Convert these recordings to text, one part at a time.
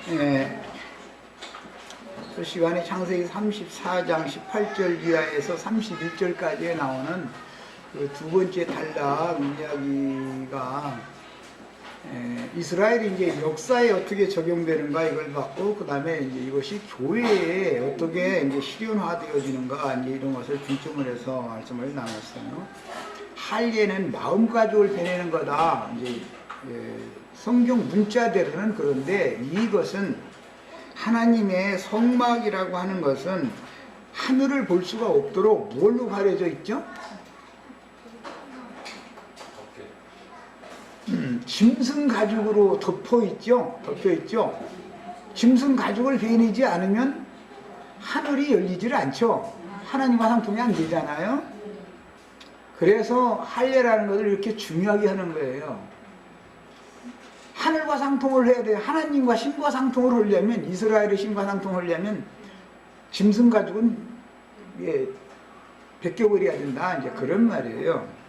예, 그 시간에 창세기 34장 18절 이하에서 31절까지에 나오는 그 두 번째 단락 이야기가 이스라엘이 이제 역사에 어떻게 적용되는가 이걸 봤고, 그 다음에 이제 이것이 교회에 어떻게 이제 실현화되어지는가 이제 이런 것을 중점을 해서 말씀을 나눴어요. 할례는 마음가짐을 변하는 거다. 이제 성경 문자대로는 그런데, 이것은 하나님의 성막이라고 하는 것은 하늘을 볼 수가 없도록 뭘로 가려져 있죠? 짐승 가죽으로 덮여 있죠. 짐승 가죽을 베니지 않으면 하늘이 열리질 않죠. 하나님과 상통이 안 되잖아요. 그래서 할례라는 것을 이렇게 중요하게 하는 거예요. 하늘과 상통을 해야 돼요. 하나님과 신과 상통을 하려면, 이스라엘의 신과 상통을 하려면 짐승 가죽은 벗겨버려야 된다, 이제 그런 말이에요.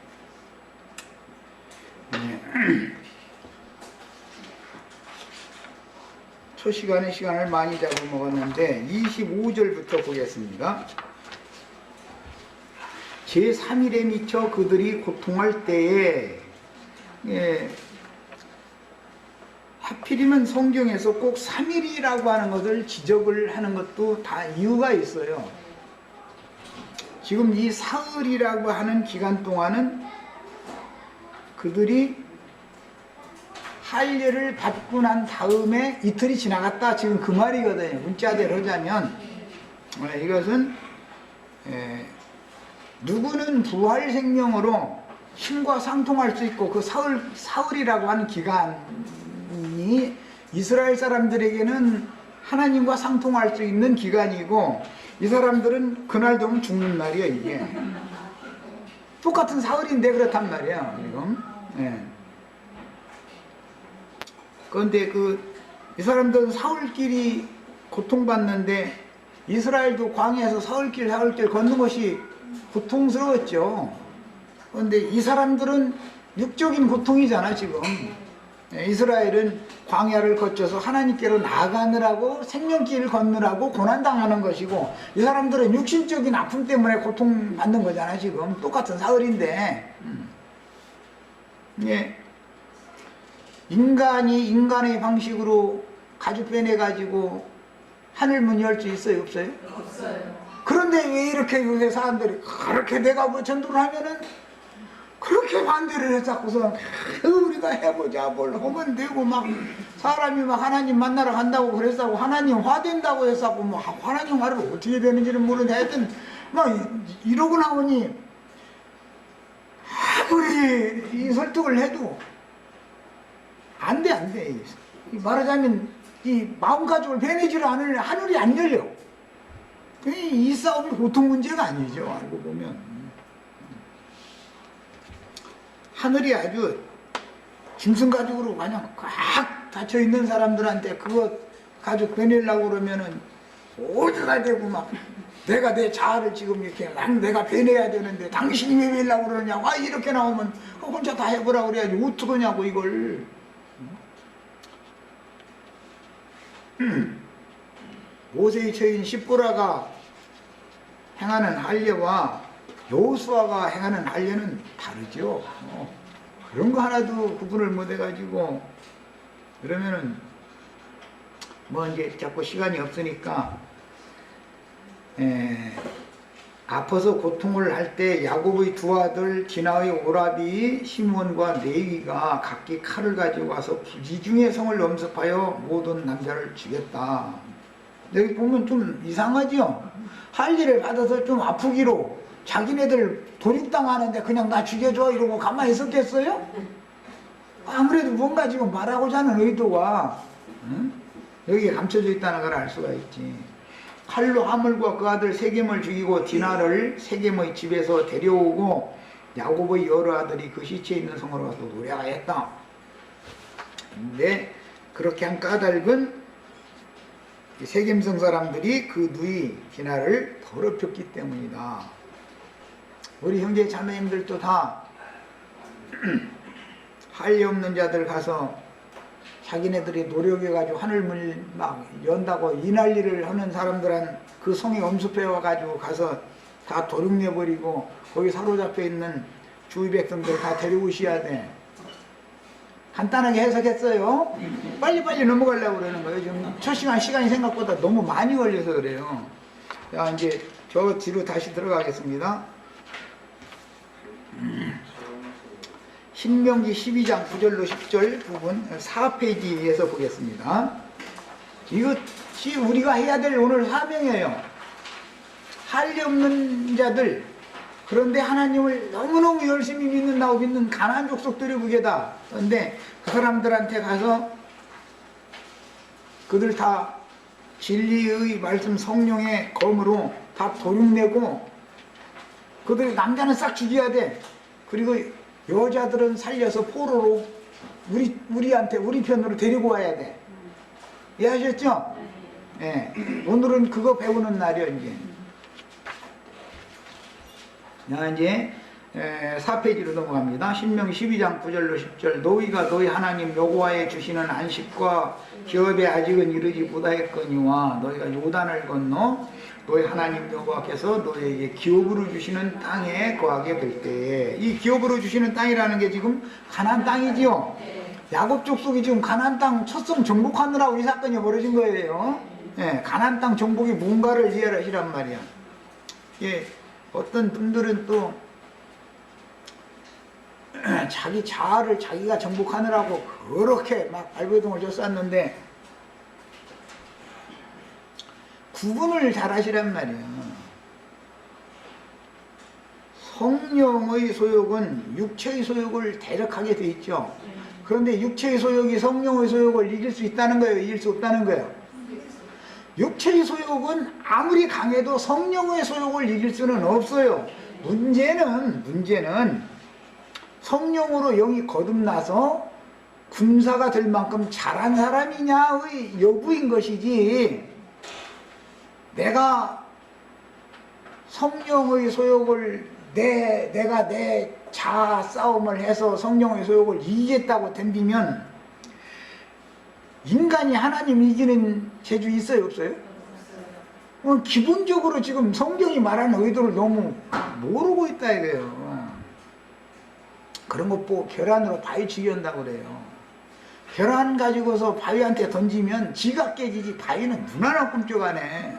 초시간에 시간을 많이 잡아먹었는데 25절부터 보겠습니다. 제3일에 미쳐 그들이 고통할 때에, 하필이면 성경에서 꼭 3일이라고 하는 것을 지적을 하는 것도 다 이유가 있어요. 지금 이 사흘이라고 하는 기간 동안은 그들이 할례를 받고 난 다음에 이틀이 지나갔다, 지금 그 말이거든요. 문자대로 하자면 이것은 누구는 부활 생명으로 신과 상통할 수 있고, 그 사흘이라고 하는 기간이 이스라엘 사람들에게는 하나님과 상통할 수 있는 기간이고, 이 사람들은 그날 되면 죽는 날이에요. 이게 똑같은 사흘인데 그렇단 말이에요 지금. 그런데 이 사람들은 사흘길이 고통받는데, 이스라엘도 광야에서 사흘길 걷는 것이 고통스러웠죠. 그런데 이 사람들은 육적인 고통이잖아 지금. 이스라엘은 광야를 거쳐서 하나님께로 나아가느라고, 생명길을 걷느라고 고난당하는 것이고, 이 사람들은 육신적인 아픔 때문에 고통받는 거잖아 지금. 똑같은 사흘인데, 인간이 인간의 방식으로 가죽 빼내가지고 하늘문 열 수 있어요, 없어요? 없어요. 그런데 왜 이렇게 요새 사람들이 그렇게 내가 뭐 전도를 하면은 그렇게 반대를 했었고서, 우리가 해보자, 뭘 하면 되고, 막 사람이 막 하나님 만나러 간다고 그랬다고, 하나님 화된다고 했었고, 뭐 하나님 화를 어떻게 되는지는 모르는데 하여튼 막 이러고 나오니 아무리 이 설득을 해도 안 돼. 말하자면 이 마음가짐을 변하지를 않으면 하늘이 안 열려. 이 싸움이 보통 문제가 아니죠, 알고 보면. 하늘이 아주 짐승 가죽으로 그냥 꽉 닫혀 있는 사람들한테 그거 가죽 변하려고 그러면은 오즈가 되고, 막 내가 내 자아를 지금 이렇게 내가 변해야 되는데 당신이 왜 변하려고 그러냐고, 이렇게 나오면 혼자 다 해보라고 그래야지 어떡하냐고 이걸. 모세의 처인 십보라가 행하는 할례와 여호수아가 행하는 할례는 다르죠. 그런 거 하나도 구분을 못 해가지고, 그러면은 뭐 이제 자꾸 시간이 없으니까, 아파서 고통을 할 때 야곱의 두 아들 디나의 오라비 시므온과 레위가 각기 칼을 가지고 와서 부지중의 성을 엄습하여 모든 남자를 죽였다. 여기 보면 좀 이상하죠? 할례를 받아서 좀 아프기로 자기네들 도륙당하는데 그냥 나 죽여줘 이러고 가만히 있었겠어요? 아무래도 뭔가 지금 말하고자 하는 의도가 여기에 감춰져 있다는 걸 알 수가 있지. 칼로 하물과 그 아들 세겜을 죽이고 디나를 세겜의 집에서 데려오고 야곱의 여러 아들이 그 시체에 있는 성으로 가서 노래하였다. 근데 그렇게 한 까닭은 세겜성 사람들이 그 누이 디나를 더럽혔기 때문이다. 우리 형제 자매님들도 다 할례 없는 자들 가서 자기네들이 노력해가지고 하늘문을 막 연다고 이 난리를 하는 사람들은 그 성에 엄습해와가지고 가서 다 도륙내버리고 거기 사로잡혀 있는 주위 백성들 다 데려오셔야 돼. 간단하게 해석했어요. 빨리빨리 넘어가려고 그러는 거예요. 지금 첫 시간이 생각보다 너무 많이 걸려서 그래요. 자, 이제 저 뒤로 다시 들어가겠습니다. 신명기 12장 9절로 10절 부분 4페이지에서 보겠습니다. 이것이 우리가 해야 될 오늘 사명이에요. 할 리 없는 자들, 그런데 하나님을 너무너무 열심히 믿는 가나안 족속들이 무게다. 그런데 그 사람들한테 가서 그들 다 진리의 말씀 성령의 검으로 다 도륙내고 그들 남자는 싹 죽여야 돼. 그리고 여자들은 살려서 포로로 우리 편으로 데리고 와야 돼. 이해하셨죠? 예. 오늘은 그거 배우는 날이요, 이제. 자, 이제 4페이지로 넘어갑니다. 신명기 12장 9절로 10절. 너희가 너희 하나님 여호와의 주시는 안식과 기업에 아직은 이르지 못하였거니와 너희가 요단을 건너 너희 하나님 여호와께서 너희에게 기업으로 주시는 땅에 거하게 될 때에, 이 기업으로 주시는 땅이라는 게 지금 가나안 땅이지요. 야곱 족속이 지금 가나안 땅 첫성 정복하느라고 이 사건이 벌어진 거예요. 예, 가나안 땅 정복이 뭔가를 이해하시란 말이야. 예, 어떤 분들은 또 자기 자아를 자기가 정복하느라고 그렇게 막 발버둥을 쳤었는데 구분을 잘 하시란 말이에요. 성령의 소욕은 육체의 소욕을 대적하게 돼 있죠. 그런데 육체의 소욕이 성령의 소욕을 이길 수 있다는 거예요? 이길 수 없다는 거예요? 육체의 소욕은 아무리 강해도 성령의 소욕을 이길 수는 없어요. 문제는 성령으로 영이 거듭나서 군사가 될 만큼 잘한 사람이냐의 여부인 것이지, 내가 성령의 소욕을 내가 내 자아 싸움을 해서 성령의 소욕을 이기겠다고 덤비면 인간이 하나님 이기는 재주 있어요, 없어요? 기본적으로 지금 성경이 말하는 의도를 너무 모르고 있다 이거예요. 그런 것 보고 계란으로 바위 치기 한다고 그래요. 계란 가지고서 바위한테 던지면 지가 깨지지 바위는 눈 하나 꿈쩍 안 해.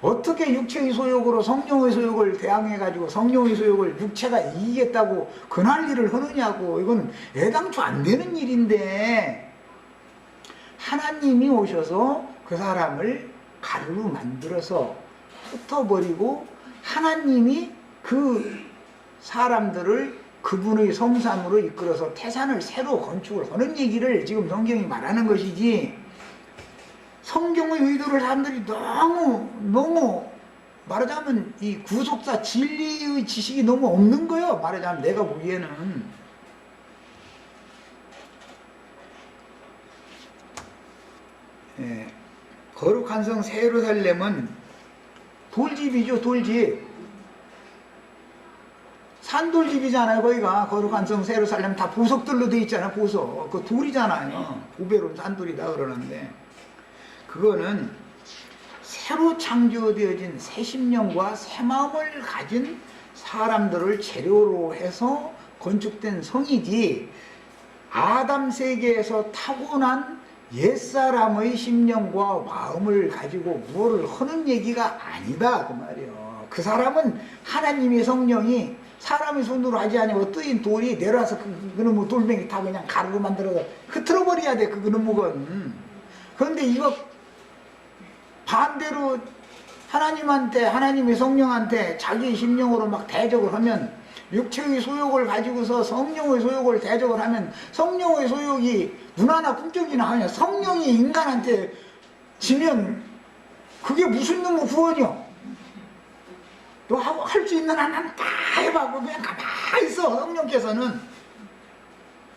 어떻게 육체의 소욕으로 성령의 소욕을 대항해가지고 성령의 소욕을 육체가 이기겠다고 그 난리를 하느냐고. 이건 애당초 안 되는 일인데 하나님이 오셔서 그 사람을 가루로 만들어서 흩어버리고 하나님이 그 사람들을 그분의 성삼으로 이끌어서 태산을 새로 건축을 하는 얘기를 지금 성경이 말하는 것이지, 성경의 의도를 사람들이 너무 말하자면 이 구속사 진리의 지식이 너무 없는 거예요. 말하자면 내가 보기에는. 예, 거룩한 성 새 예루살렘은 돌집이죠, 돌집. 산돌집이잖아요. 거기가 거룩한 성 새 예루살렘 다 보석들로 돼 있잖아요. 보석. 그 돌이잖아요. 보배로운 산돌이다 그러는데, 그거는 새로 창조되어진 새 심령과 새 마음을 가진 사람들을 재료로 해서 건축된 성이지, 아담 세계에서 타고난 옛사람의 심령과 마음을 가지고 뭐를 하는 얘기가 아니다 그 말이에요. 그 사람은 하나님의 성령이 사람의 손으로 하지 아니고 뜨인 돌이 내려와서 그놈의 돌멩이 다 그냥 가루로 만들어서 흐트러버려야 돼, 그놈은. 그런데 이거 반대로 하나님한테, 하나님의 성령한테 자기 심령으로 막 대적을 하면, 육체의 소욕을 가지고서 성령의 소욕을 대적을 하면 성령의 소욕이 눈 하나 꿈쩍이나 하냐. 성령이 인간한테 지면 그게 무슨 놈의 구원이요? 너 할 수 있는 하나는 다 해봐. 그냥 가만히 있어, 성령께서는.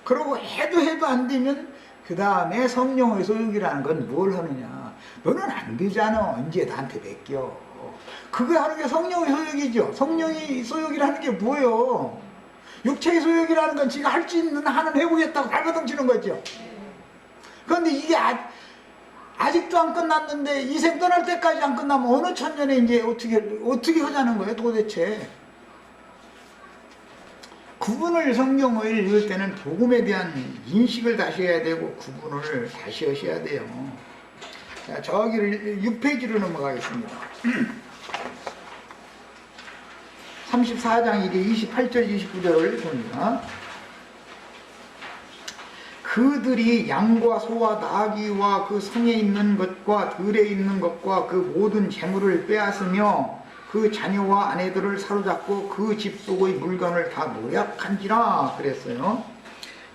그러고 해도 안 되면 그 다음에 성령의 소욕이라는 건 뭘 하느냐. 너는 안 되잖아. 언제 나한테 맡겨. 그거 하는 게 성령의 소욕이죠. 성령의 소욕이라는 게 뭐예요? 육체의 소욕이라는 건 지가 할 수 있는 한은 해보겠다고 발버둥 치는 거죠. 그런데 이게 아직도 안 끝났는데 이생 떠날 때까지 안 끝나면 어느 천년에 이제 어떻게 하자는 거예요 도대체. 구분을 성경을 읽을 때는 복음에 대한 인식을 다시 해야 되고 구분을 다시 하셔야 돼요. 자, 저기를 6페이지로 넘어가겠습니다. 34장 28절 29절을 봅니다. 그들이 양과 소와 나귀와 그 성에 있는 것과 들에 있는 것과 그 모든 재물을 빼앗으며 그 자녀와 아내들을 사로잡고 그 집 속의 물건을 다 노략한지라 그랬어요.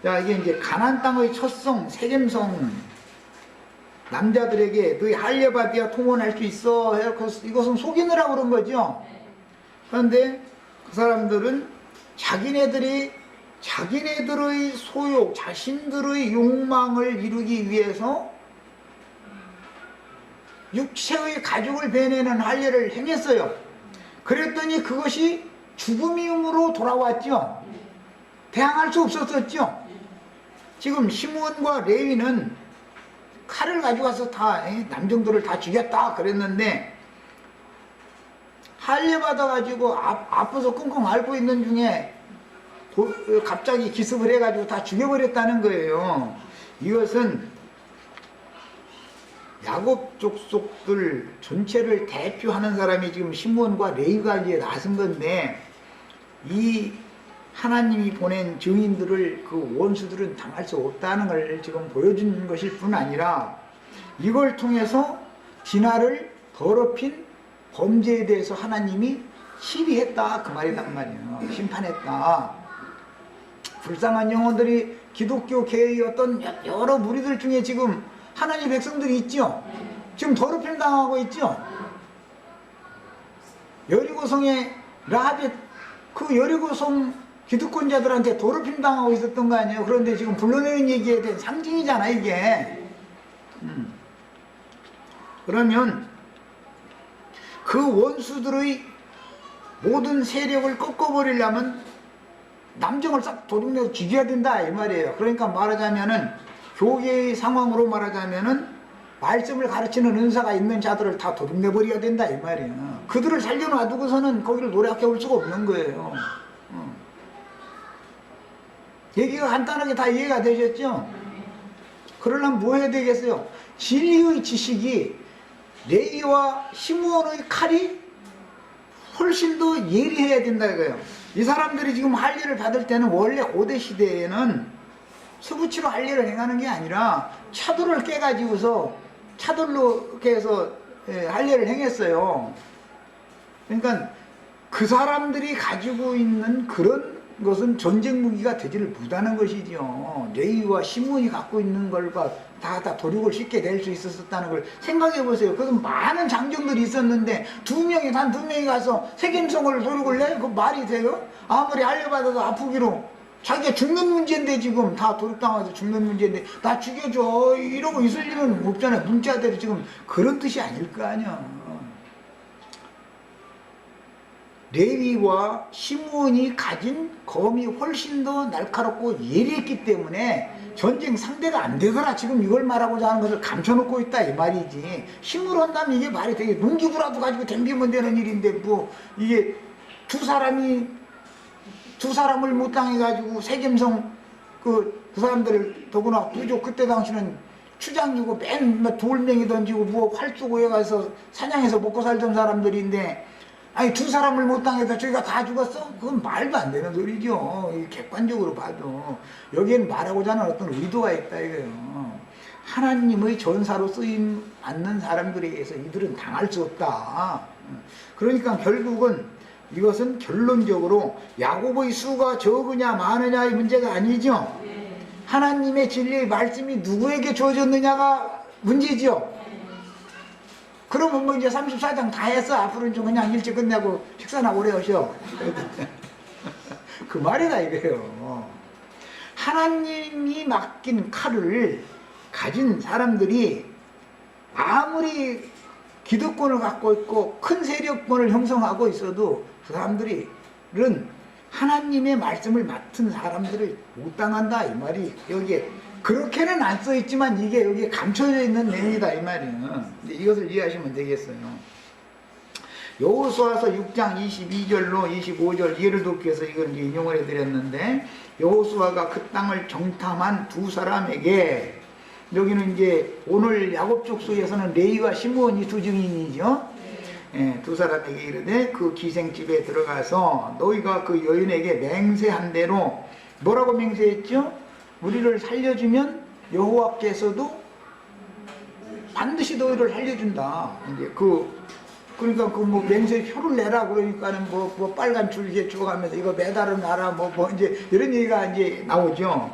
자, 이게 이제 가나안 땅의 첫성 세겜성 남자들에게 너희 할례받아야 통혼할 수 있어 해서 이것은 속이느라고 그런 거죠. 그런데 그 사람들은 자기네들의 소욕, 자신들의 욕망을 이루기 위해서 육체의 가죽을 베내는 할례를 행했어요. 그랬더니 그것이 죽음이음으로 돌아왔죠. 대항할 수 없었었죠. 지금 시므온과 레위는 칼을 가져가서 다 남정들을 다 죽였다 그랬는데 할례 받아가지고 아파서 끙끙 앓고 있는 중에 갑자기 기습을 해가지고 다 죽여버렸다는 거예요. 이것은 야곱 족속들 전체를 대표하는 사람이 지금 시므온과 레위가 이제 나선 건데 이 하나님이 보낸 증인들을 그 원수들은 당할 수 없다는 걸 지금 보여준 것일 뿐 아니라 이걸 통해서 진화를 더럽힌 범죄에 대해서 하나님이 시비했다 그 말이란 말이에요. 심판했다. 불쌍한 영혼들이 기독교 계의 어떤 여러 무리들 중에 지금 하나님 백성들이 있죠. 지금 더럽힘 당하고 있죠. 여리고성에 라합이 그 여리고성 기득권자들한테 더럽힘 당하고 있었던 거 아니에요. 그런데 지금 불러내는 얘기에 대한 상징이잖아 이게. 그러면 그 원수들의 모든 세력을 꺾어버리려면 남정을 싹 도둑내서 죽여야 된다 이 말이에요. 그러니까 말하자면은 교계의 상황으로 말하자면은 말씀을 가르치는 은사가 있는 자들을 다 도둑내버려야 된다 이 말이에요. 그들을 살려놔두고서는 거기를 노력해 올 수가 없는 거예요. 얘기가 간단하게 다 이해가 되셨죠? 그러려면 뭐 해야 되겠어요? 진리의 지식이 레위와 시므온의 칼이 훨씬 더 예리해야 된다 이거예요. 이 사람들이 지금 할례를 받을 때는 원래 고대 시대에는 스부치로 할례를 행하는 게 아니라 차돌을 깨가지고서 차돌로 이렇게 해서 할례를 행했어요. 그러니까 그 사람들이 가지고 있는 그런 것은 전쟁 무기가 되지를 못하는 것이죠. 레위와 시므온이 갖고 있는 걸과 다 도륙을 쉽게 낼 수 있었다는 걸 생각해 보세요. 그래서 많은 장정들이 있었는데 단 두 명이 가서 세겜성을 도륙을 내? 그 말이 돼요? 아무리 할례받아도 아프기로 자기가 죽는 문제인데 지금 다 도륙당해서 죽는 문제인데 나 죽여줘 이러고 있을 일은 없잖아요. 문자대로 지금 그런 뜻이 아닐 거 아니야. 레위와 시므온이 가진 검이 훨씬 더 날카롭고 예리했기 때문에 전쟁 상대가 안 되더라. 지금 이걸 말하고자 하는 것을 감춰놓고 있다 이 말이지. 힘으로 한다면 이게 말이 되게 농기구라도 가지고 덤비면 되는 일인데 뭐 이게 두 사람을 못 당해가지고 세겜성 그 사람들 더구나 부족 그때 당시는 추장이고 맨 돌멩이 던지고 뭐 활 쏘고 해가서 사냥해서 먹고 살던 사람들인데 아니 두 사람을 못 당해서 저희가 다 죽었어? 그건 말도 안 되는 소리죠. 객관적으로 봐도 여기에는 말하고자 하는 어떤 의도가 있다 이거예요. 하나님의 전사로 쓰임 않는 사람들에 의해서 이들은 당할 수 없다. 그러니까 결국은 이것은 결론적으로 야곱의 수가 적으냐 많으냐의 문제가 아니죠. 하나님의 진리의 말씀이 누구에게 주어졌느냐가 문제죠. 그러면 뭐 이제 34장 다 했어. 앞으로는 좀 그냥 일찍 끝내고 식사나 오래 하셔. 그 말이다 이거예요. 하나님이 맡긴 칼을 가진 사람들이 아무리 기득권을 갖고 있고 큰 세력권을 형성하고 있어도 그 사람들은 하나님의 말씀을 맡은 사람들을 못 당한다 이 말이 여기에 그렇게는 안 써 있지만 이게 여기 감춰져 있는 내용이다 이 말이에요. 이것을 이해하시면 되겠어요. 여호수아서 6장 22절로 25절 예를 돕기 위해서 이걸 이제 인용을 해드렸는데, 여호수아가 그 땅을 정탐한 두 사람에게, 여기는 이제 오늘 야곱 족속에서는 레위와 시므온이 두 증인이죠. 예, 두 사람에게 이르되 그 기생집에 들어가서 너희가 그 여인에게 맹세한 대로, 뭐라고 맹세했죠? 우리를 살려주면 여호와께서도 반드시 너희를 살려준다. 이제 그러니까 그 뭐 맹세 표를 내라 그러니까는 뭐 빨간 줄기에 주워가면서 이거 매달아 놔라 뭐 이제 이런 얘기가 이제 나오죠.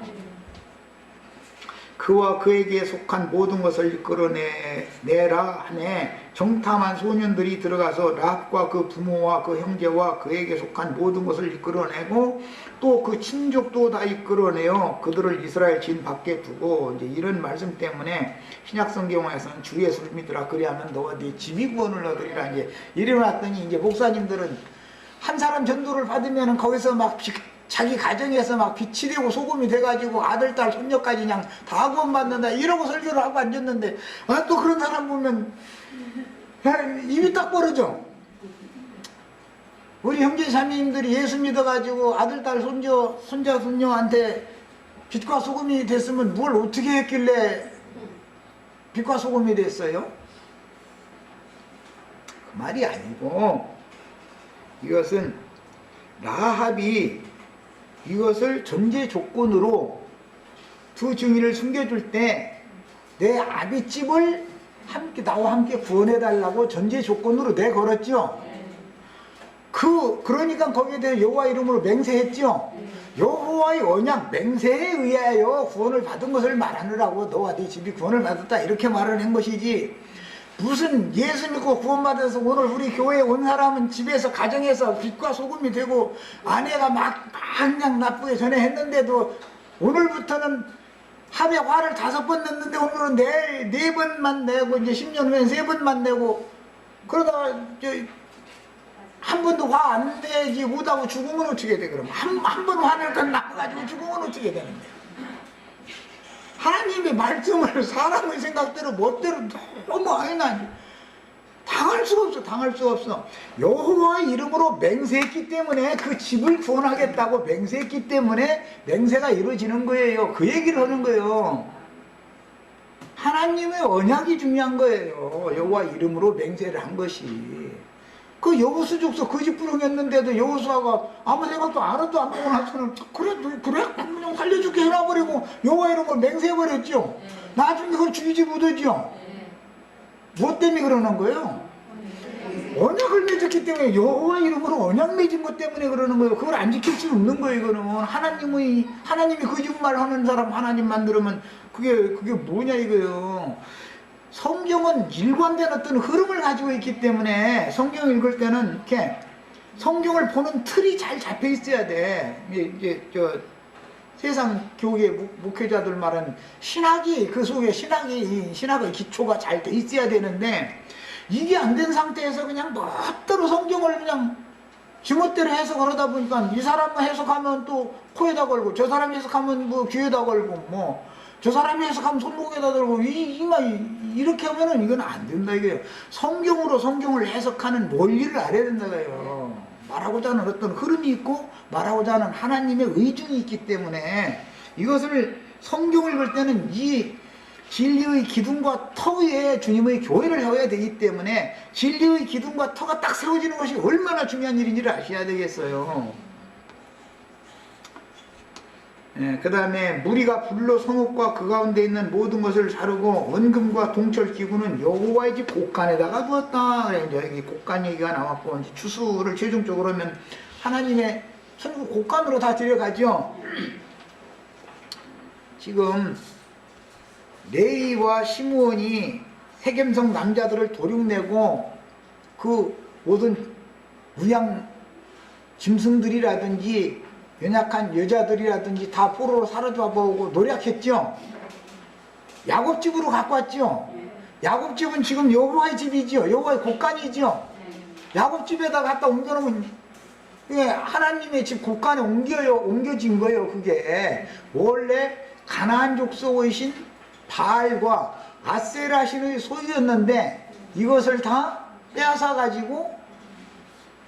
그와 그에게 속한 모든 것을 이끌어내라 하네. 정탐한 소년들이 들어가서 랍과 그 부모와 그 형제와 그에게 속한 모든 것을 이끌어내고 또 그 친족도 다 이끌어내어 그들을 이스라엘 진 밖에 두고, 이제 이런 말씀 때문에 신약 성경에서는 주 예수를 믿으라 그리하면 너와 네 집이 구원을 얻으리라 이제 이래놨더니, 이제 목사님들은 한 사람 전도를 받으면 거기서 막 자기 가정에서 막 빛이 되고 소금이 돼가지고 아들, 딸, 손녀까지 그냥 다 구원받는다 이러고 설교를 하고 앉았는데, 또 그런 사람 보면 입이 딱 벌어져. 우리 형제 자매님들이 예수 믿어가지고 아들, 딸, 손자, 손녀한테 빛과 소금이 됐으면 뭘 어떻게 했길래 빛과 소금이 됐어요? 그 말이 아니고, 이것은 라합이 이것을 전제 조건으로 두 증인을 숨겨줄 때 내 아비집을 나와 함께 구원해달라고 전제 조건으로 내걸었죠. 그러니까 거기에 대해 여호와 이름으로 맹세했죠. 여호와의 언약 맹세에 의하여 구원을 받은 것을 말하느라고 너와 네 집이 구원을 받았다 이렇게 말을 한 것이지, 무슨 예수 믿고 구원받아서 오늘 우리 교회에 온 사람은 집에서 가정에서 빛과 소금이 되고 아내가 막 그냥 나쁘게 전해했는데도 오늘부터는 하루에 화를 5번 냈는데 오늘은 내일 4번만 내고 이제 10년 후엔 3번만 내고, 그러다가 한 번도 화 안 내지 못하고 죽으면 어떻게 돼? 그럼 한 번 화낼 건 나가지고 죽으면 어떻게 되는데? 하나님의 말씀을 사람의 생각대로 멋대로 너무 당할 수가 없어. 여호와의 이름으로 맹세했기 때문에 그 집을 구원하겠다고 맹세했기 때문에 맹세가 이루어지는 거예요. 그 얘기를 하는 거예요. 하나님의 언약이 중요한 거예요. 여호와 이름으로 맹세를 한 것이. 그 여호수 족속 그 집 부릉했는데도 여호수아가 아무 생각도 안 하고 나서는 그래 그냥 살려줄게 해놔버리고 여호와 이름으로 맹세해버렸죠. 나중에 그걸 죽이지 못하죠. 뭐 때문에 그러는 거예요? 언약을 맺었기 때문에, 여호와 이름으로 언약 맺은 것 때문에 그러는 거예요. 그걸 안 지킬 수 없는 거예요. 이거는 하나님이 거짓말 하는 사람 하나님 만들면 그게 뭐냐 이거예요. 성경은 일관된 어떤 흐름을 가지고 있기 때문에 성경 읽을 때는 이렇게 성경을 보는 틀이 잘 잡혀 있어야 돼. 이제 세상 교회 목회자들 말은 신학이 그 속에 신학의 기초가 잘 돼 있어야 되는데, 이게 안 된 상태에서 그냥 멋대로 성경을 그냥 지멋대로 해석하다 보니까 이 사람만 해석하면 또 코에다 걸고, 저 사람이 해석하면 뭐 귀에다 걸고, 저 사람이 해석하면 손목에다 들고, 이렇게 하면은 이건 안 된다 이거예요. 성경으로 성경을 해석하는 원리를 알아야 된다 이거예요. 말하고자 하는 어떤 흐름이 있고 말하고자 하는 하나님의 의중이 있기 때문에, 이것을 성경을 읽을 때는 이 진리의 기둥과 터 위에 주님의 교회를 세워야 되기 때문에 진리의 기둥과 터가 딱 세워지는 것이 얼마나 중요한 일인지를 아셔야 되겠어요. 그 다음에 무리가 불로 성읍과 그 가운데 있는 모든 것을 사르고 원금과 동철 기구는 여호와의 집 곳간에다가 두었다. 여기 곳간 얘기가 나왔고, 이제 추수를 최종적으로 하면 하나님의 천국 곳간으로 다 데려가죠. 지금 레위와 시므온이 세겜성 남자들을 도륙내고 그 모든 무양 짐승들이라든지 연약한 여자들이라든지 다 포로로 사로잡아오고 노력했죠. 야곱집으로 갖고 왔죠. 야곱집은 지금 여호와의 집이죠. 여호와의 곳간이죠. 야곱집에다 갖다 옮겨놓으면 하나님의 집 곳간에 옮겨진 거예요. 그게 원래 가나안 족속의 신 바알과 아세라 신의 소유였는데 이것을 다 빼앗아 가지고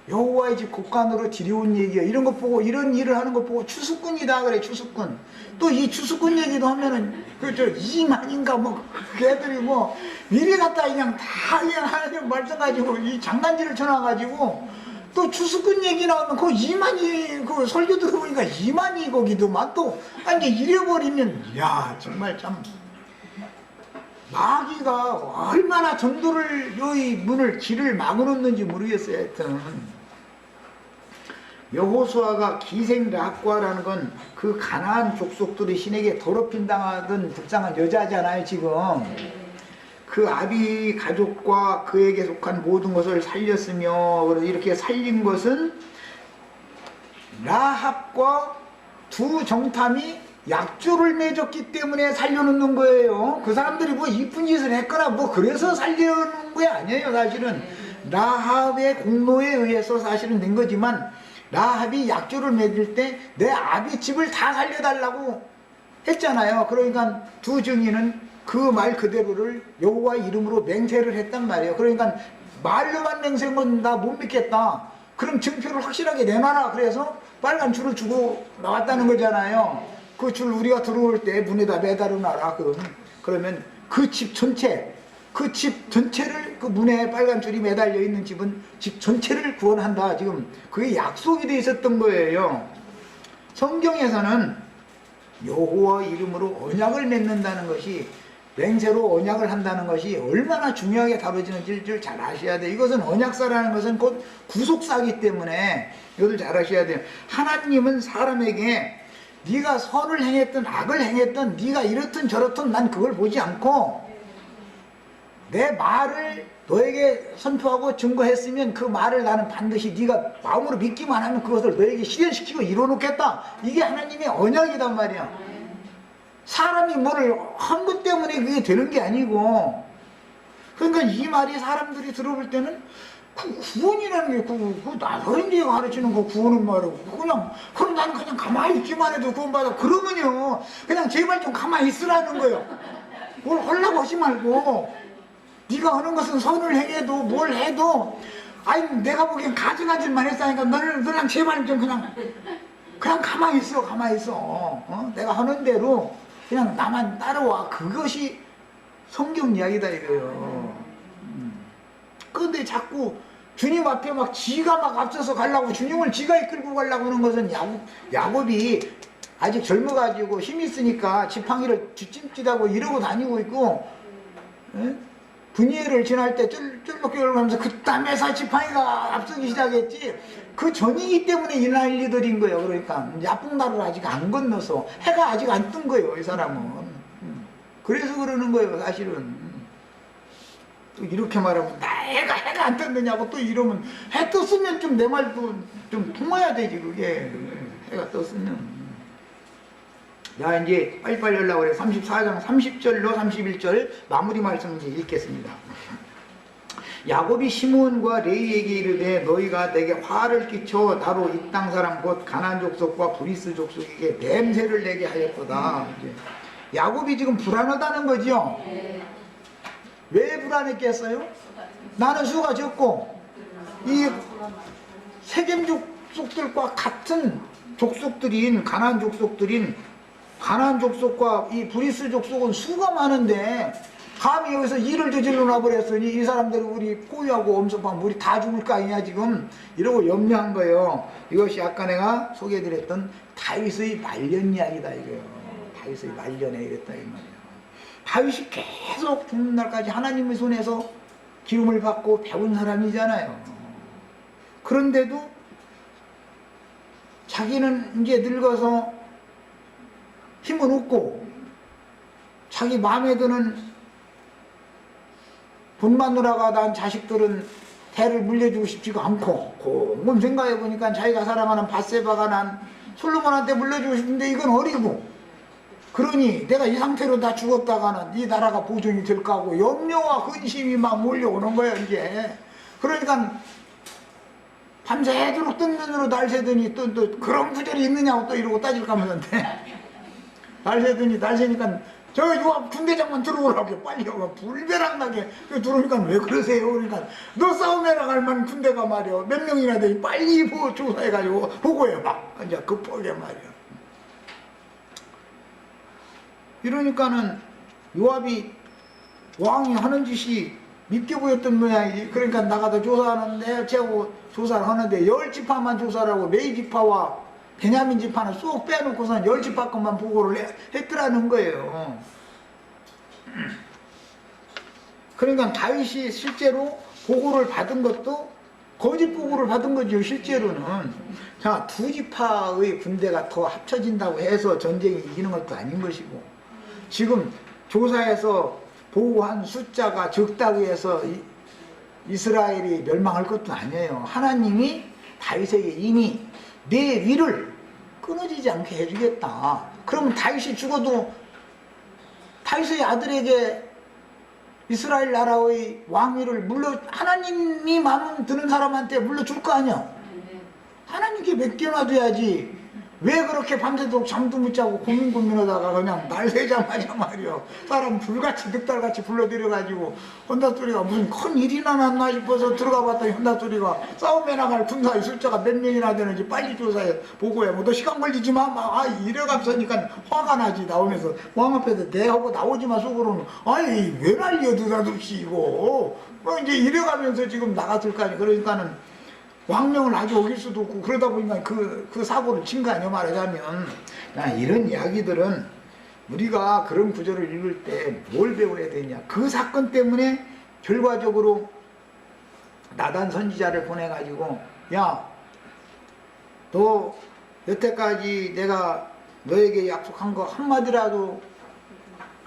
여호와의 집 곳간으로 들여온 얘기야. 이런 것 보고, 이런 일을 하는 것 보고 추수꾼이다 그래. 추수꾼. 또 이 추수꾼 얘기도 하면은 그저 이만인가 뭐 걔들이 뭐 미리 갖다 그냥 다 그냥 하나님 말씀 가지고 이 장난질을 쳐놔가지고 또 추수꾼 얘기 나오면 그 이만희 그 설교 들어보니까 이만희 거기도만 또 이제 잃어버리면 야 정말 참 마귀가 얼마나 전도를 여의 문을 길을 막아놓는지 모르겠어요. 하여튼 여호수아가 기생 락과라는 건 그 가나안 족속들이 신에게 더럽힘 당하던 불쌍한 여자잖아요. 지금 그 아비 가족과 그에게 속한 모든 것을 살렸으며 이렇게 살린 것은 라합과 두 정탐이 약조를 맺었기 때문에 살려놓는 거예요. 그 사람들이 뭐 이쁜 짓을 했거나 뭐 그래서 살려놓은 게 아니에요. 사실은 라합의 공로에 의해서 사실은 된 거지만 라합이 약조를 맺을 때 내 아비 집을 다 살려달라고 했잖아요. 그러니까 두 증인은 그 말 그대로를 여호와 이름으로 맹세를 했단 말이에요. 그러니까 말로만 맹세하면 나 못 믿겠다. 그럼 증표를 확실하게 내놔라. 그래서 빨간 줄을 주고 나왔다는 거잖아요. 그 줄 우리가 들어올 때 문에다 매달아 놔라. 그러면 그 집 전체, 그 집 전체를 그 문에 빨간 줄이 매달려 있는 집은 집 전체를 구원한다. 지금 그게 약속이 돼 있었던 거예요. 성경에서는 여호와 이름으로 언약을 맺는다는 것이, 맹세로 언약을 한다는 것이 얼마나 중요하게 다뤄지는지를 잘 아셔야 돼요. 이것은 언약사라는 것은 곧 구속사이기 때문에 이것을 잘 아셔야 돼요. 하나님은 사람에게 네가 선을 행했든 악을 행했든 네가 이렇든 저렇든 난 그걸 보지 않고 내 말을 너에게 선포하고 증거했으면 그 말을 나는 반드시 네가 마음으로 믿기만 하면 그것을 너에게 실현시키고 이뤄놓겠다. 이게 하나님의 언약이단 말이야. 사람이 뭐를 한 것 때문에 그게 되는 게 아니고, 그러니까 이 말이 사람들이 들어볼 때는 그 구원이라는 게 그 나사렛이 가르치는 그 구원은 말이고 그럼 난 그냥 가만히 있기만 해도 구원받아. 그러면요 그냥 제발 좀 가만히 있으라는 거예요. 뭘 하려고 하지 말고 네가 하는 것은 선을 행해도 뭘 해도 아니 내가 보기엔 가증한 짓만 했다니까 너랑 제발 좀 그냥 가만히 있어. 가만히 있어. 내가 하는 대로 그냥 나만 따라와. 그것이 성경 이야기다 이거예요. 그런데 자꾸 주님 앞에 막 지가 막 앞서서 가려고, 주님을 지가 이끌고 가려고 하는 것은 야곱이 아직 젊어가지고 힘이 있으니까 지팡이를 뒷짐짓하고 이러고 다니고 있고, 분이엘을 지날 때 쫄쫄먹게 올라가면서 그 땀에서 지팡이가 앞서기 시작했지, 그 전이기 때문에 일어날 일들인 거예요. 그러니까 야풍나루를 아직 안 건너서 해가 아직 안 뜬 거예요. 이 사람은. 그래서 그러는 거예요. 사실은. 또 이렇게 말하면 나 해가 안 떴느냐고 또 이러면, 해 떴으면 좀 내 말도 좀 통해야 되지. 그게 해가 떴으면. 자, 이제 빨리빨리 하려고 그래. 34장 30절로 31절 마무리 말씀 이제 읽겠습니다. 야곱이 시므온과 레위에게 이르되 너희가 내게 화를 끼쳐 나로 이 땅 사람 곧 가나안 족속과 브리스 족속에게 맹세를 내게 하였도다. 야곱이 지금 불안하다는 거죠. 왜 불안했겠어요? 나는 수가 적고 이 세겜 족속들과 같은 족속들인 가나안 족속과 이 브리스 족속은 수가 많은데 감히 여기서 일을 저질러 놔버렸으니 이 사람들은 우리 포위하고 엄습하면 우리 다 죽을 거 아니냐 지금 이러고 염려한 거예요. 이것이 아까 내가 소개해드렸던 다윗의 말년 이야기다 이거예요. 다윗의 말년에 이랬다 이 말이에요. 다윗이 계속 죽는 날까지 하나님의 손에서 기름을 받고 배운 사람이잖아요. 그런데도 자기는 이제 늙어서 힘은 없고 자기 마음에 드는 돈 마누라가 난 자식들은 대를 물려주고 싶지가 않고 곰곰 생각해 보니까 자기가 사랑하는 밧세바가 난 솔로몬한테 물려주고 싶은데 이건 어리고, 그러니 내가 이 상태로 다 죽었다가는 이 나라가 보존이 될까 하고 염려와 근심이 막 몰려오는 거예요 이제. 그러니까 밤새도록 뜬 눈으로 날 새더니 또 그런 구절이 있느냐고 또 이러고 따질 까면는데 날 새더니 날 새니까 저 요압 군대장만 들어오라고 빨리 불벼락나게 들어오니까 왜 그러세요? 그러니까 너 싸움에 나갈 만 군대가 말이야 몇 명이나 되니 빨리 조사해가지고 보고해봐. 이제 급하게 말이야. 이러니까는 요압이 왕이 하는 짓이 밉게 보였던 모양이지. 그러니까 나가서 조사하는데 제고 조사를 하는데 10지파만 조사를 하고 레위지파와 베냐민 지파는 쏙 빼놓고선 10지파 것만 보고를 했더라는 거예요. 그러니까 다윗이 실제로 보고를 받은 것도 거짓 보고를 받은 거죠. 실제로는. 자, 2지파의 군대가 더 합쳐진다고 해서 전쟁이 이기는 것도 아닌 것이고, 지금 조사해서 보고한 숫자가 적다고 해서 이스라엘이 멸망할 것도 아니에요. 하나님이 다윗에게 이미 내 위를 끊어지지 않게 해주겠다. 그러면 다윗이 죽어도 다윗의 아들에게 이스라엘 나라의 왕위를 하나님이 마음 드는 사람한테 물려줄 거 아니야. 하나님께 맡겨놔둬야지. 왜 그렇게 밤새도록 잠도 못 자고 고민하다가 그냥 날 새자마자 말이요 사람 불같이 늑달같이 불러들여가지고 헌다소리가 무슨 큰 일이나 났나 싶어서 들어가 봤더니 헌다소리가 싸움에 나갈 군사의 숫자가 몇 명이나 되는지 빨리 조사해 보고해. 뭐 너 시간 걸리지 마. 막 이래가면서니까 화가 나지. 나오면서 왕 앞에서 대하고 나오지마 속으로는 아이 왜 난리여 느닷없이 이거 뭐 이제 이래가면서 지금 나갔을 거 아니야. 그러니까는 왕명을 아주 어길 수도 없고 그러다 보니까 그 사고를 친 거 아니야. 말하자면 이런 이야기들은 우리가 그런 구절을 읽을 때 뭘 배워야 되냐. 그 사건 때문에 결과적으로 나단 선지자를 보내가지고 야, 너 여태까지 내가 너에게 약속한 거 한마디라도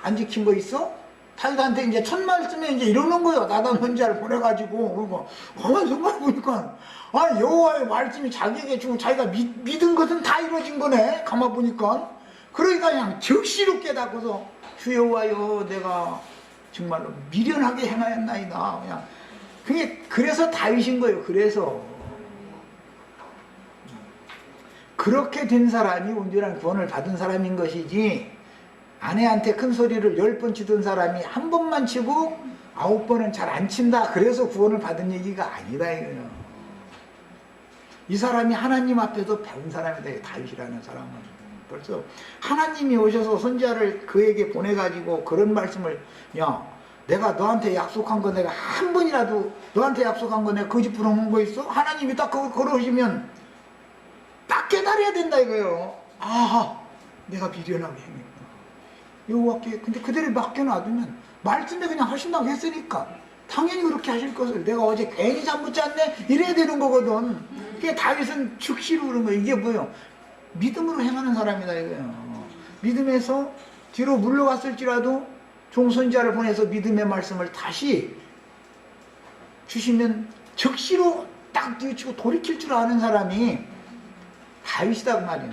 안 지킨 거 있어? 다윗한테 이제 첫 말씀에 이제 이러는 거예요. 나단 선지자를 보내가지고. 그러고 가만 생각해 보니까 여호와의 말씀이 자기에게 주고 자기가 믿은 것은 다 이루어진 거네. 가만 보니까. 그러니까 그냥 적시로 깨닫고서 주 여호와여 내가 정말로 미련하게 행하였나이다. 그냥 그게 그래서 다윗인 거예요. 그래서 그렇게 된 사람이 온전한 구원을 받은 사람인 것이지, 아내한테 큰 소리를 10번 치던 사람이 한 번만 치고 9번은 잘 안 친다 그래서 구원을 받은 얘기가 아니다 이거예요. 이 사람이 하나님 앞에서 배운 사람이다. 다윗이라는 사람은 벌써 하나님이 오셔서 선지자를 그에게 보내가지고 그런 말씀을, 야 내가 너한테 약속한 거 내가 한 번이라도 너한테 약속한 거 내가 거짓 부러먹은 거 있어? 하나님이 딱 그거 걸어오시면 딱 깨달아야 된다 이거예요. 아하 내가 미련하게 행했구나. 여호와께 근데 그대로 맡겨놔두면 말씀에 그냥 하신다고 했으니까 당연히 그렇게 하실 것을 내가 어제 괜히 잠 못 잤네 이래야 되는 거거든. 그게 다윗은 즉시로 그런 거예요. 이게 뭐예요? 믿음으로 행하는 사람이다 이거예요. 믿음에서 뒤로 물러갔을지라도 종선지자를 보내서 믿음의 말씀을 다시 주시면 즉시로 딱 뉘우치고 돌이킬 줄 아는 사람이 다윗이다 그 말이에요.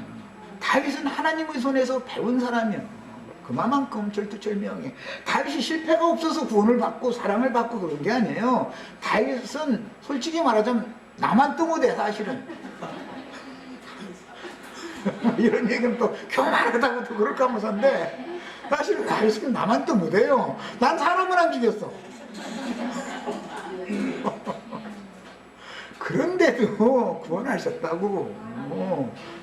다윗은 하나님의 손에서 배운 사람이에요. 그만큼 절두절명해. 다윗이 실패가 없어서 구원을 받고 사랑을 받고 그런 게 아니에요. 다윗은 솔직히 말하자면 나만 또 못해 사실은. 이런 얘기는 또 교만하다고 또 그럴까 하면서인데 사실은 다윗은 나만 또 못해요. 난 사람을 안 죽였어. 그런데도 구원하셨다고.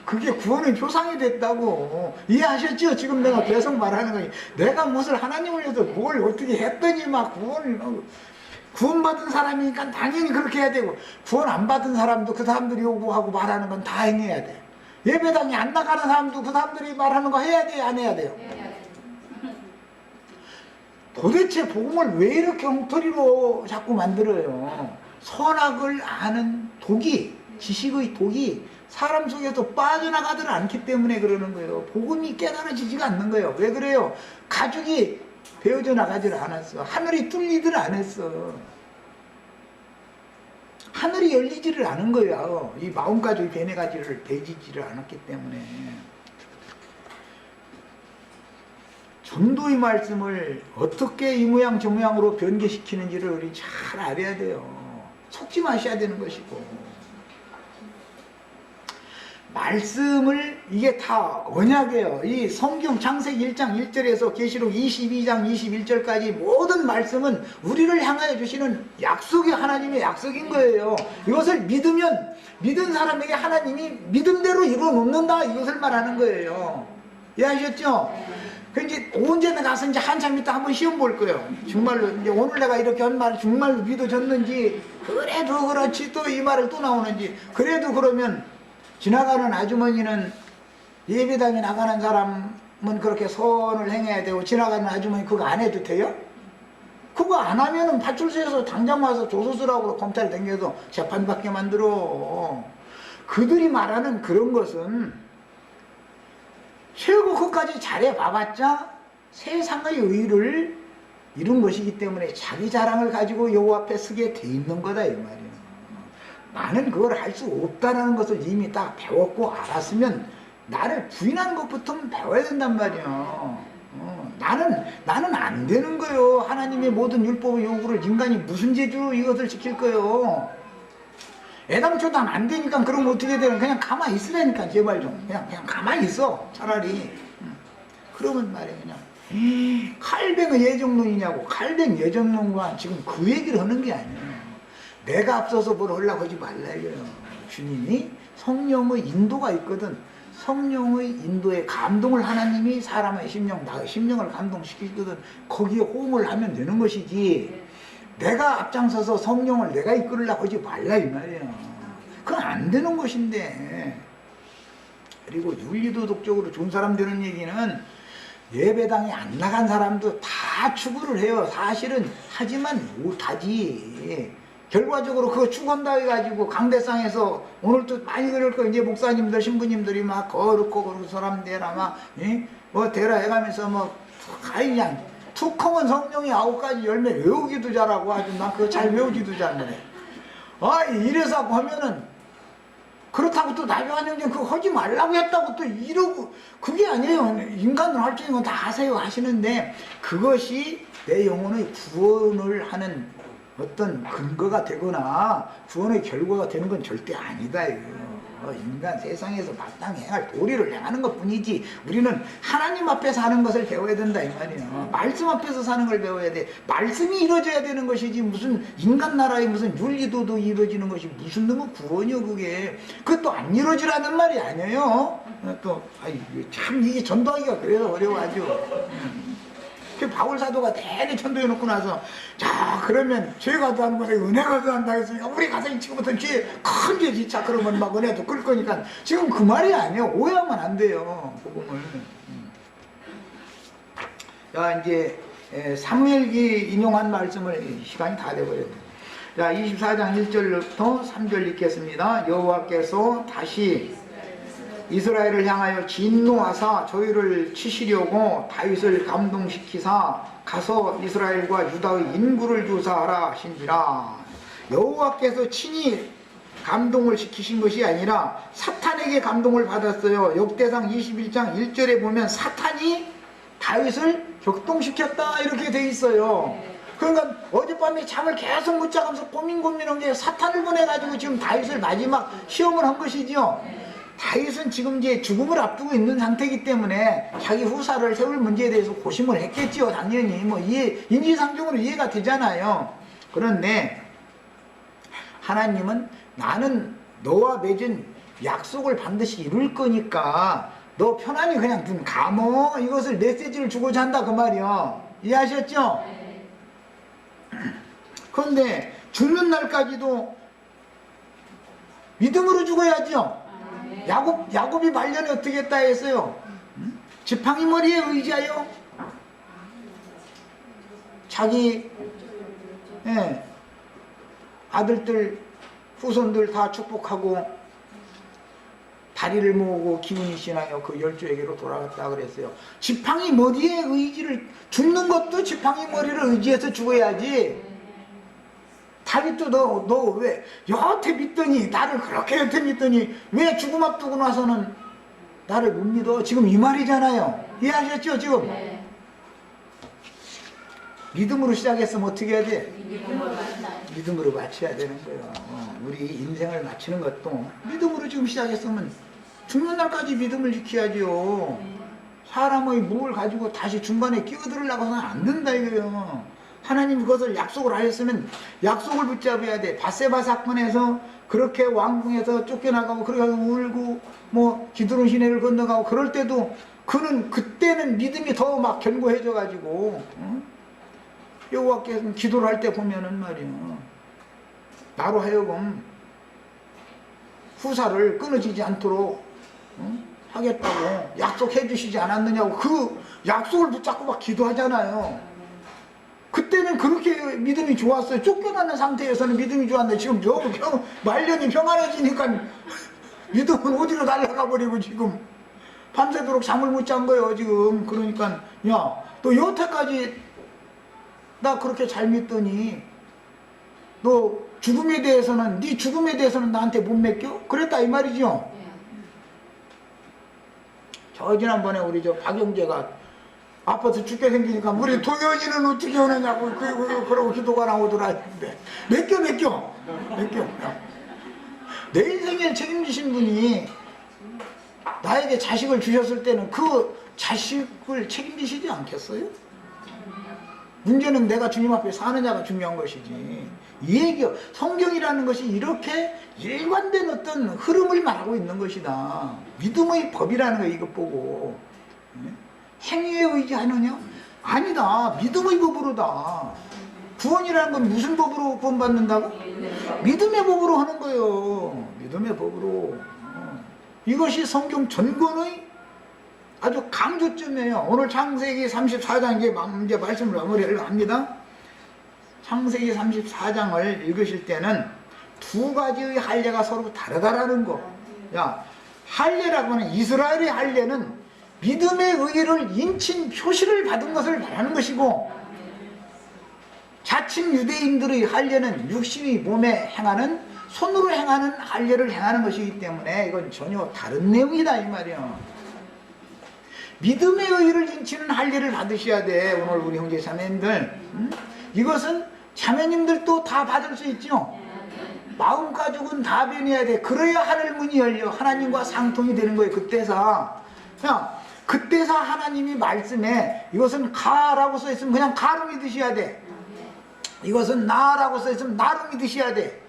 그게 구원의 표상이 됐다고. 이해하셨죠? 지금 내가 계속 말하는 거니 내가 무슨 하나님을 위해서 뭘 어떻게 했더니 막 구원받은 사람이니까 당연히 그렇게 해야 되고, 구원 안 받은 사람도 그 사람들이 요구하고 말하는 건 다 행해야 돼. 예배당에 안 나가는 사람도 그 사람들이 말하는 거 해야 돼요? 안 해야 돼요? 도대체 복음을 왜 이렇게 엉터리로 자꾸 만들어요? 선악을 아는 독이, 지식의 독이 사람 속에서 빠져나가들 않기 때문에 그러는 거예요. 복음이 깨달아지지가 않는 거예요. 왜 그래요? 가죽이 베어져 나가질 않았어. 하늘이 뚫리질 않았어. 하늘이 열리지를 않은 거예요. 이 마음가죽이 베내가지를 베지지를 않았기 때문에. 전도의 말씀을 어떻게 이 모양 저 모양으로 변개시키는지를 우리 잘 알아야 돼요. 속지 마셔야 되는 것이고. 말씀을 이게 다 언약이에요. 이 성경 창세기 1장 1절에서 계시록 22장 21절까지 모든 말씀은 우리를 향하여 주시는 약속이 하나님의 약속인 거예요. 이것을 믿으면 믿은 사람에게 하나님이 믿음대로 이루어 놓는다, 이것을 말하는 거예요. 이해하셨죠? 그 이제 언제나 가서 이제 한참 있다 한번 시험 볼 거예요. 정말로 이제 오늘 내가 이렇게 한 말 정말로 믿어졌는지, 그래도 그렇지 또 이 말을 또 나오는지. 그래도 그러면 지나가는 아주머니는, 예배당에 나가는 사람은 그렇게 선을 행해야 되고 지나가는 아주머니 그거 안 해도 돼요? 그거 안 하면은 파출소에서 당장 와서 조서수라고 검찰 댕겨서 재판받게 만들어. 그들이 말하는 그런 것은 최고 끝까지 잘해봐봤자 세상의 의를 이룬 것이기 때문에 자기 자랑을 가지고 여호와 앞에 서게 돼 있는 거다, 이 말이에요. 나는 그걸 할 수 없다는 것을 이미 딱 배웠고 알았으면 나를 부인하는 것부터 배워야 된단 말이에요. 나는 안 되는 거예요. 하나님의 모든 율법의 요구를 인간이 무슨 죄로 이것을 지킬 거예요. 애당초도 안 되니까 그러면 어떻게 되는, 그냥 가만히 있으라니까. 제발 좀 그냥 가만히 있어 차라리. 그러면 말이에요. 그냥 칼뱅의 예정론이냐고. 칼뱅 예정론과 지금 그 얘기를 하는 게 아니에요. 내가 앞서서 뭘 하려고 하지 말라 이거예요. 주님이 성령의 인도가 있거든. 성령의 인도에 감동을 하나님이 사람의 심령, 나의 심령을 감동시키거든. 거기에 호응을 하면 되는 것이지, 내가 앞장서서 성령을 내가 이끌으려고 하지 말라 이 말이에요. 그건 안 되는 것인데. 그리고 윤리도덕적으로 좋은 사람 되는 얘기는 예배당에 안 나간 사람도 다 추구를 해요. 사실은. 하지만 못하지. 결과적으로 그거 축원다 해가지고 강대상에서 오늘도 많이 그럴 거, 이제 목사님들 신부님들이 막 거룩고 그러고 사람 되라 막 뭐 되라 해가면서 뭐 그냥 툭하면 성령이 9가지 열매 외우기도 잘하고 아주 난 그거 잘 외우지도 잘하네. 이래서 하면은 그렇다고 또 나경원 그거 하지 말라고 했다고 또 이러고, 그게 아니에요. 인간으로 할 수 있는 건 다 하세요 하시는데, 그것이 내 영혼의 구원을 하는 어떤 근거가 되거나 구원의 결과가 되는 건 절대 아니다 이거예요. 인간 세상에서 마땅히 행할 도리를 행하는 것 뿐이지, 우리는 하나님 앞에서 하는 것을 배워야 된다 이 말이에요. 말씀 앞에서 사는 걸 배워야 돼. 말씀이 이루어져야 되는 것이지, 무슨 인간 나라에 무슨 윤리도도 이루어지는 것이 무슨 너무 구원이요 그게. 그것도 안 이루어지라는 말이 아니에요. 참 이게 전도하기가 그래서 어려워 아주. 그 바울 사도가 내내 전도해 놓고 나서, 자 그러면 죄가 더하는 것에 은혜가 더한다 했으니까 우리 가서 지금부터 큰 죄 지자 그러면 막 은혜도 끌 거니까, 지금 그 말이 아니에요. 오해하면 안 돼요 복음을. 자 이제 사무엘기 인용한 말씀을, 시간이 다 돼버려요. 자 24장 1절부터 3절 읽겠습니다. 여호와께서 다시 이스라엘을 향하여 진노하사 저희를 치시려고 다윗을 감동시키사 가서 이스라엘과 유다의 인구를 조사하라 하신지라. 여호와께서 친히 감동을 시키신 것이 아니라 사탄에게 감동을 받았어요. 역대상 21장 1절에 보면 사탄이 다윗을 격동시켰다 이렇게 돼 있어요. 그러니까 어젯밤에 잠을 계속 못 자면서 고민한 게 사탄을 보내가지고 지금 다윗을 마지막 시험을 한 것이죠. 다윗은 지금 이제 죽음을 앞두고 있는 상태이기 때문에 자기 후사를 세울 문제에 대해서 고심을 했겠지요. 당연히 뭐 인지상정으로 이해가 되잖아요. 그런데 하나님은 나는 너와 맺은 약속을 반드시 이룰 거니까 너 편안히 그냥 눈 감어, 이것을 메시지를 주고자 한다 그 말이요. 이해하셨죠? 그런데 죽는 날까지도 믿음으로 죽어야죠. 야곱이 말년에 어떻게 했다 했어요? 지팡이 머리에 의지하여 자기 아들들 후손들 다 축복하고 다리를 모으고 기운이 지나요 그 열조에게로 돌아갔다 그랬어요. 지팡이 머리에 의지를, 죽는 것도 지팡이 머리를 의지해서 죽어야지. 다윗도 너 왜 여태 믿더니, 나를 그렇게 여태 믿더니 왜 죽음 앞두고 나서는 나를 못 믿어? 지금 이 말이잖아요. 이해하셨죠 지금? 네. 믿음으로 시작했으면 어떻게 해야 돼? 믿음으로 마쳐야 되는 거예요. 우리 인생을 마치는 것도 믿음으로 지금 시작했으면 죽는 날까지 믿음을 지켜야지요. 사람의 뭘 가지고 다시 중간에 끼어들으려고 하면 안 된다 이거요. 하나님 그것을 약속을 하셨으면 약속을 붙잡아야 돼. 바세바 사건에서 그렇게 왕궁에서 쫓겨나가고 그렇게 울고 뭐 기드론 시내를 건너가고 그럴 때도 그는 그때는 믿음이 더 막 견고해져 가지고 여호와께서 기도를 할 때 보면은 말이요, 나로 하여금 후사를 끊어지지 않도록 하겠다고 약속해 주시지 않았느냐고 그 약속을 붙잡고 막 기도하잖아요. 그때는 그렇게 믿음이 좋았어요. 쫓겨나는 상태에서는 믿음이 좋았는데 지금 말년이 평안해지니까 믿음은 어디로 날아가 버리고 지금 밤새도록 잠을 못 잔 거예요 지금. 그러니까 야, 너 여태까지 나 그렇게 잘 믿더니 너 죽음에 대해서는 네 죽음에 대해서는 나한테 못 맡겨? 그랬다 이 말이죠. 저 지난번에 우리 저 박영재가 아파서 죽게 생기니까 우리 도연이는 어떻게 오느냐고 그러고 기도가 나오더라 했는데 맡겨 내 인생을 책임지신 분이 나에게 자식을 주셨을 때는 그 자식을 책임지시지 않겠어요? 문제는 내가 주님 앞에 사느냐가 중요한 것이지. 이 얘기요. 성경이라는 것이 이렇게 일관된 어떤 흐름을 말하고 있는 것이다. 믿음의 법이라는 거 이것 보고 행위에 의지하느냐? 아니다. 믿음의 법으로다. 구원이라는 건 무슨 법으로 구원받는다고? 믿음의 법으로 하는 거예요. 믿음의 법으로. 이것이 성경 전권의 아주 강조점이에요. 오늘 창세기 34장 이제 말씀을 마무리를 합니다. 창세기 34장을 읽으실 때는 두 가지의 할례가 서로 다르다라는 거. 야, 할례라고 하는 이스라엘의 할례는 믿음의 의를 인친 표시를 받은 것을 말하는 것이고, 자칭 유대인들의 할례는 육신의 몸에 행하는, 손으로 행하는 할례를 행하는 것이기 때문에 이건 전혀 다른 내용이다 이 말이야. 믿음의 의를 인치는 할례를 받으셔야 돼. 오늘 우리 형제 자매님들, 이것은 자매님들도 다 받을 수 있죠. 마음 가죽은 다 변해야 돼. 그래야 하늘 문이 열려 하나님과 상통이 되는 거예요. 그때서 하나님이 말씀에 이것은 가라고 써있으면 그냥 가로 믿으셔야 돼. 이것은 나라고 써있으면 나로 믿으셔야 돼.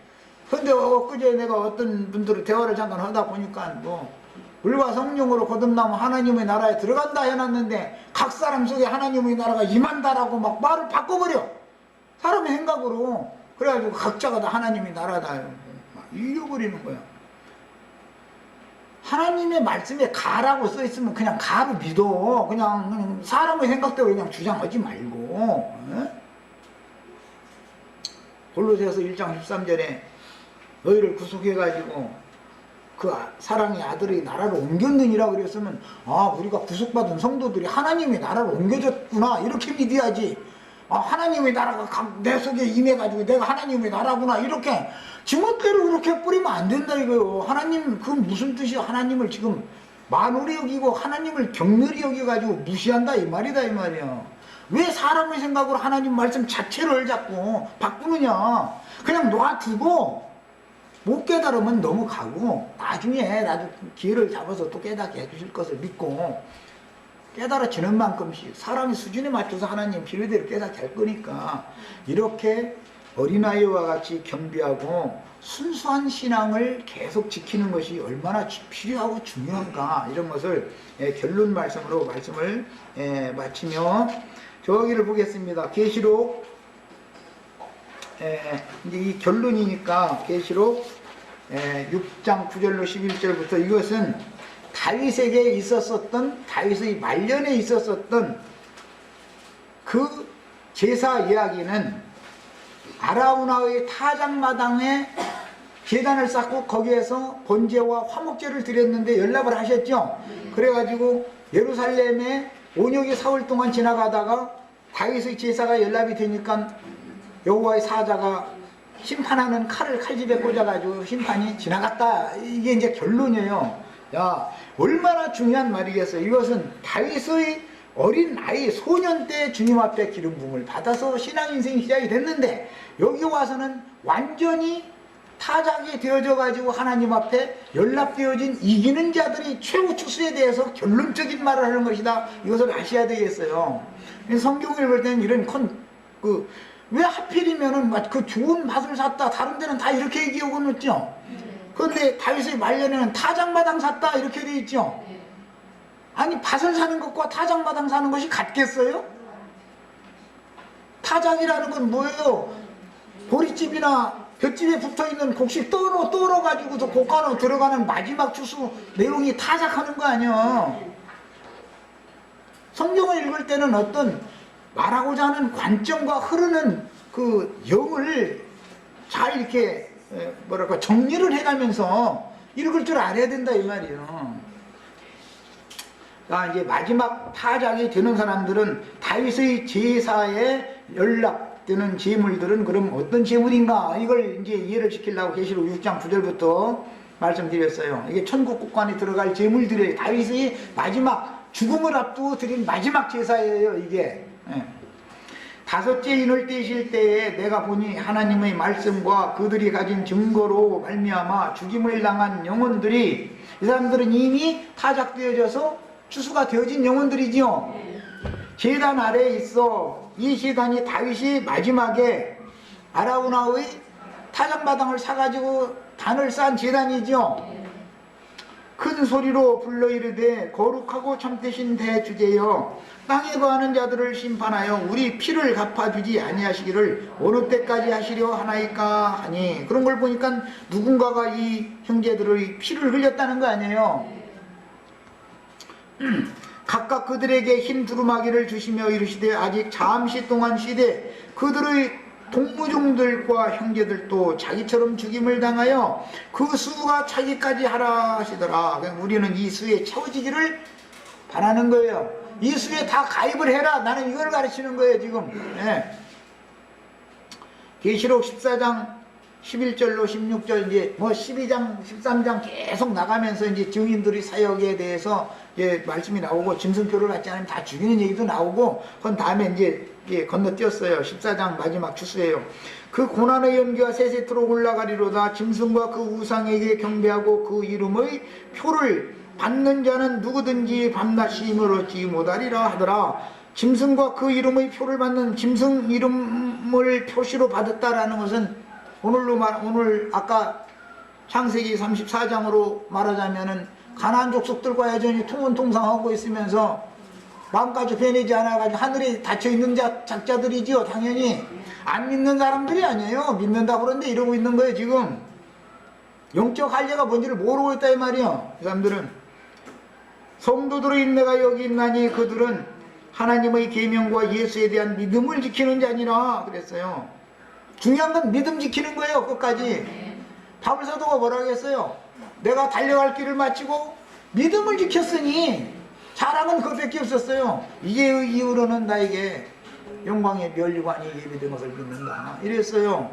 근데 엊그제 내가 어떤 분들을 대화를 잠깐 하다 보니까 뭐 물과 성령으로 거듭나면 하나님의 나라에 들어간다 해놨는데 각 사람 속에 하나님의 나라가 임한다라고 막 말을 바꿔버려. 사람의 생각으로. 그래가지고 각자가 다 하나님의 나라다 막 이겨버리는 거야. 하나님의 말씀에 가라고 써있으면 그냥 가로 믿어. 그냥 사람의 생각대로 그냥 주장하지 말고. 골로새서 1장 13절에 너희를 구속해가지고 그 사랑의 아들의 나라로 옮겼느니라 그랬으면 아, 우리가 구속받은 성도들이 하나님의 나라로 옮겨졌구나 이렇게 믿어야지. 아, 하나님의 나라가 내 속에 임해가지고 내가 하나님의 나라구나 이렇게 지멋대로 그렇게 뿌리면 안 된다 이거요. 하나님 그건 무슨 뜻이야? 하나님을 지금 만홀히 여기고 하나님을 격렬히 여기가지고 무시한다 이 말이다 이 말이야. 왜 사람의 생각으로 하나님 말씀 자체를 자꾸 바꾸느냐. 그냥 놔두고 못 깨달으면 넘어가고 나중에 나도 기회를 잡아서 또 깨닫게 해주실 것을 믿고 깨달아지는 만큼씩 사람의 수준에 맞춰서 하나님 필요대로 깨닫게 할 거니까 이렇게 어린아이와 같이 겸비하고 순수한 신앙을 계속 지키는 것이 얼마나 필요하고 중요한가 이런 것을 결론 말씀으로 말씀을 마치며 저기를 보겠습니다. 계시록 이제 이 결론이니까 계시록 6장 9절로 11절부터 이것은 다윗에게 있었었던 다윗의 말년에 있었었던 그 제사 이야기는 아라우나의 타작마당에 제단을 쌓고 거기에서 번제와 화목제를 드렸는데 연락을 하셨죠. 그래가지고 예루살렘에 온역이 사흘 동안 지나가다가 다윗의 제사가 연락이 되니까 여호와의 사자가 심판하는 칼을 칼집에 꽂아가지고 심판이 지나갔다. 이게 이제 결론이에요. 야, 얼마나 중요한 말이겠어요. 이것은 다윗의 어린 아이 소년 때 주님 앞에 기름 부음을 받아서 신앙 인생이 시작이 됐는데 여기 와서는 완전히 타작이 되어져 가지고 하나님 앞에 연락되어진 이기는 자들이 최후 추수에 대해서 결론적인 말을 하는 것이다. 이것을 아셔야 되겠어요. 성경을 볼 때는 이런 왜 하필이면은 그 좋은 밭을 샀다, 다른 데는 다 이렇게 얘기하고 있죠. 그런데 다윗의 말년에는 타작마당 샀다 이렇게 되어 있죠. 아니 밭을 사는 것과 타작마당 사는 것이 같겠어요? 타작이라는 건 뭐예요? 보리집이나 볏집에 붙어있는 곡식 떨어가지고서 곡간으로 들어가는 마지막 추수 내용이 타작하는 거 아니야. 성경을 읽을 때는 어떤 말하고자 하는 관점과 흐르는 그 영을 잘 이렇게 정리를 해가면서 읽을 줄 알아야 된다 이 말이에요. 이제 마지막 타작이 되는 사람들은 다윗의 제사에 연락되는 제물들은 그럼 어떤 제물인가, 이걸 이제 이해를 시키려고 계시록 6장 9절부터 말씀드렸어요. 이게 천국 국관에 들어갈 제물들이 다윗의 마지막 죽음을 앞두고 드린 마지막 제사예요. 이게 다섯째 인을 떼실 때에 내가 보니 하나님의 말씀과 그들이 가진 증거로 말미암아 죽임을 당한 영혼들이, 이 사람들은 이미 타작되어져서 추수가 되어진 영혼들이지요. 제단 아래에 있어 이 제단이 다윗이 마지막에 아라우나의 타작마당을 사가지고 단을 쌓은 제단이지요. 큰 소리로 불러 이르되 거룩하고 참되신 대주제여, 땅에 거하는 자들을 심판하여 우리 피를 갚아주지 아니하시기를 어느 때까지 하시려 하나이까 하니, 그런 걸 보니까 누군가가 이 형제들의 피를 흘렸다는 거 아니에요. 각각 그들에게 흰 두루마기를 주시며 이르시되 아직 잠시 동안 쉬되 그들의 동무종들과 형제들도 자기처럼 죽임을 당하여 그 수가 차기까지 하라 하시더라. 우리는 이 수에 채워지기를 바라는 거예요. 이 수에 다 가입을 해라. 나는 이걸 가르치는 거예요 지금. 계시록 14장 11절로 16절 이제 12장 13장 계속 나가면서 이제 증인들의 사역에 대해서 이제 말씀이 나오고 짐승표를 받지 않으면 다 죽이는 얘기도 나오고, 그건 다음에 이제 건너뛰었어요. 14장 마지막 추수예요. 그 고난의 연기가 세세토로 올라가리로다. 짐승과 그 우상에게 경배하고 그 이름의 표를 받는 자는 누구든지 밤낮이 힘을 얻지 못하리라 하더라. 짐승과 그 이름의 표를 받는, 짐승 이름을 표시로 받았다라는 것은 오늘 아까 창세기 34장으로 말하자면은 가나안 족속들과 여전히 통혼통상하고 있으면서 마음까지 변하지 않아가지고 하늘에 닫혀있는 작자들이지요. 당연히 안 믿는 사람들이 아니에요. 믿는다고 그러는데 이러고 있는 거예요 지금. 영적 할례가 뭔지를 모르고 있다 이 말이에요. 이 사람들은 성도들의 인내가 여기 있나니 그들은 하나님의 계명과 예수에 대한 믿음을 지키는 자니라 그랬어요. 중요한 건 믿음 지키는 거예요. 끝까지. 바울 사도가 뭐라고 했어요? 내가 달려갈 길을 마치고 믿음을 지켰으니, 자랑은 그것밖에 없었어요. 이제 이후로는 나에게 영광의 멸류관이 예비된 것을 믿는다 이랬어요.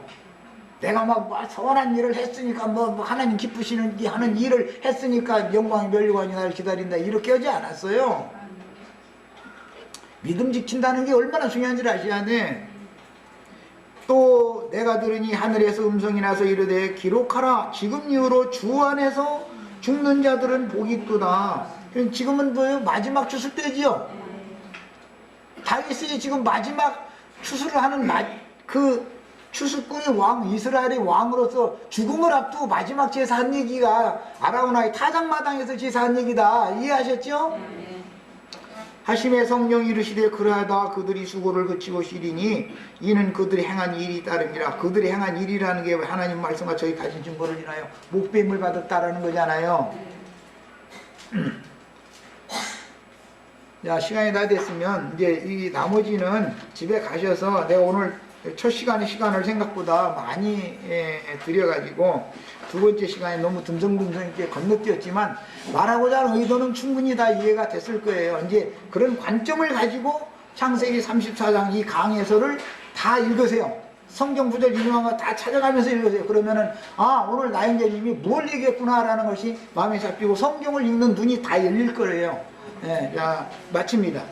내가 막 선한 일을 했으니까 하나님 기쁘시는 하는 일을 했으니까 영광의 멸류관이 나를 기다린다 이렇게 하지 않았어요. 믿음 지킨다는 게 얼마나 중요한지 아셔야 돼. 또 내가 들으니 하늘에서 음성이 나서 이르되 기록하라. 지금 이후로 주 안에서 죽는 자들은 복이 있도다. 지금은 뭐예요? 마지막 추수 때지요. 다윗이 지금 마지막 추수를 하는 그 추수꾼의 왕, 이스라엘의 왕으로서 죽음을 앞두고 마지막 제사한 얘기가 아라우나의 타작마당에서 제사한 얘기다. 이해하셨죠? 하심의 성령이 이르시되 그러하다 그들이 수고를 그치고 쉬리니 이는 그들이 행한 일이 따름이라. 그들이 행한 일이라는 게 하나님 말씀과 저희 가진 증거를 인하여 목배임을 받았다라는 거잖아요. 자, 시간이 다 됐으면 이제 이 나머지는 집에 가셔서, 내가 오늘 첫 시간을 생각보다 많이 드려가지고 두 번째 시간에 너무 듬성듬성 있게 건너뛰었지만 말하고자 하는 의도는 충분히 다 이해가 됐을 거예요. 이제 그런 관점을 가지고 창세기 34장 이 강해설을 다 읽으세요. 성경 구절 유명한 거 다 찾아가면서 읽으세요. 그러면은 오늘 나영재님이 뭘 얘기했구나 라는 것이 마음에 잡히고 성경을 읽는 눈이 다 열릴 거예요. 자, 마칩니다.